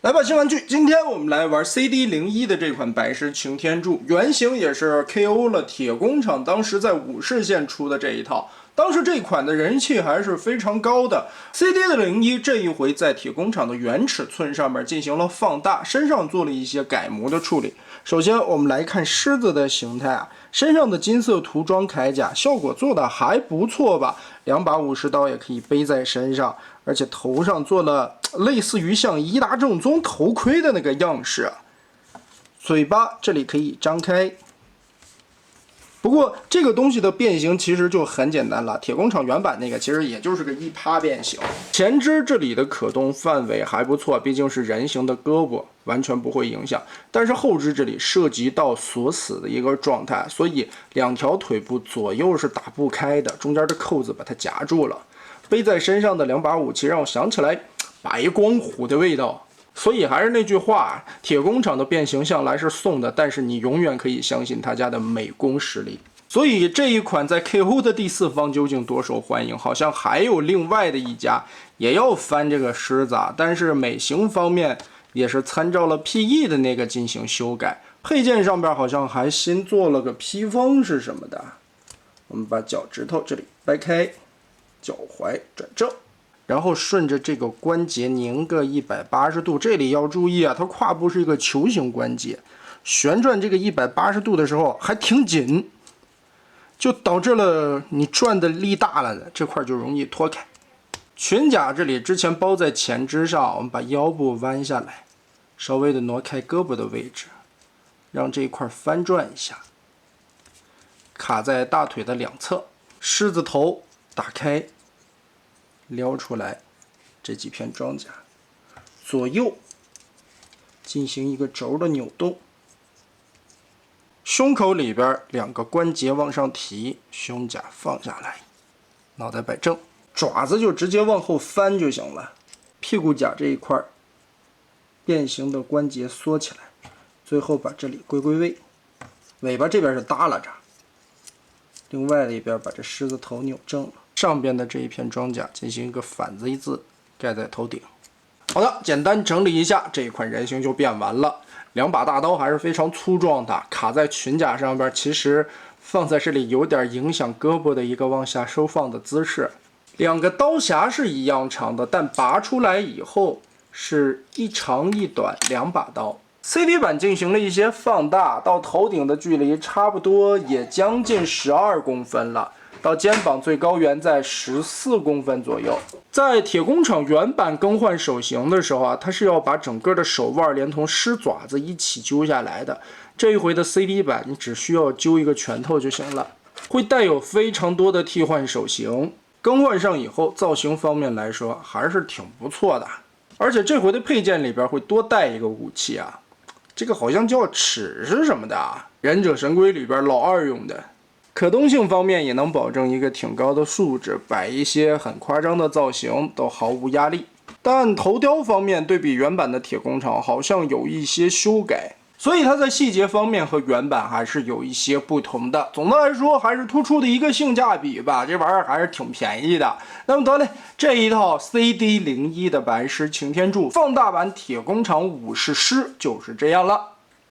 来吧，新玩具，今天我们来玩 CD01的这款白狮擎天柱，原型也是 KO 了铁工厂当时在武士线出的这一套。当时这款的人气还是非常高的。CD 的01这一回在铁工厂的原尺寸上面进行了放大，身上做了一些改模的处理。首先我们来看狮子的形态啊，身上的金色涂装铠甲效果做的还不错吧，两把武士刀也可以背在身上，而且头上做了类似于像伊达正宗头盔的那个样式，嘴巴这里可以张开。不过这个东西的变形其实就很简单了，铁工厂原版那个其实也就是个一趴变形。前肢这里的可动范围还不错，毕竟是人形的胳膊，完全不会影响。但是后肢这里涉及到锁死的一个状态，所以两条腿部左右是打不开的，中间的扣子把它夹住了。背在身上的两把武器让我想起来白光虎的味道。所以还是那句话，铁工厂的变形向来是送的，但是你永远可以相信他家的美工实力。所以这一款在 KO 的第4方究竟多受欢迎？好像还有另外的一家也要翻这个狮子，但是美型方面也是参照了 PE 的那个进行修改。配件上边好像还新做了个披风是什么的？我们把脚趾头这里掰开，脚踝转正。然后顺着这个关节拧个180度，这里要注意啊，它胯部是一个球形关节，旋转这个180度的时候还挺紧，就导致了你转的力大了的这块就容易脱开。裙甲这里之前包在前肢上，我们把腰部弯下来，稍微的挪开胳膊的位置，让这一块翻转一下，卡在大腿的两侧。狮子头打开，撩出来这几片装甲，左右进行一个轴的扭动。胸口里边两个关节往上提，胸甲放下来，脑袋摆正，爪子就直接往后翻就行了。屁股甲这一块变形的关节缩起来，最后把这里归位。尾巴这边是耷拉着，另外的一边把这狮子头扭正了。上边的这一片装甲进行一个反 Z 字盖在头顶。好的，简单整理一下，这一款人形就变完了。两把大刀还是非常粗壮的，卡在裙甲上边，其实放在这里有点影响胳膊的一个往下收放的姿势。两个刀匣是一样长的，但拔出来以后是一长一短两把刀。CD 版进行了一些放大，到头顶的距离差不多也将近12公分了。到肩膀最高原在14公分左右。在铁工厂原版更换手型的时候啊，它是要把整个的手腕连同狮爪子一起揪下来的。这一回的 CD 版，你只需要揪一个拳头就行了，会带有非常多的替换手型。更换上以后，造型方面来说还是挺不错的。而且这回的配件里边会多带一个武器啊，这个好像叫尺是什么的啊？忍者神龟里边老二用的。可动性方面也能保证一个挺高的素质，摆一些很夸张的造型都毫无压力。但头雕方面对比原版的铁工厂好像有一些修改，所以它在细节方面和原版还是有一些不同的。总的来说还是突出的一个性价比吧，这玩意儿还是挺便宜的。那么得嘞，这一套 CD01的白狮擎天柱放大版铁工厂武士狮就是这样了。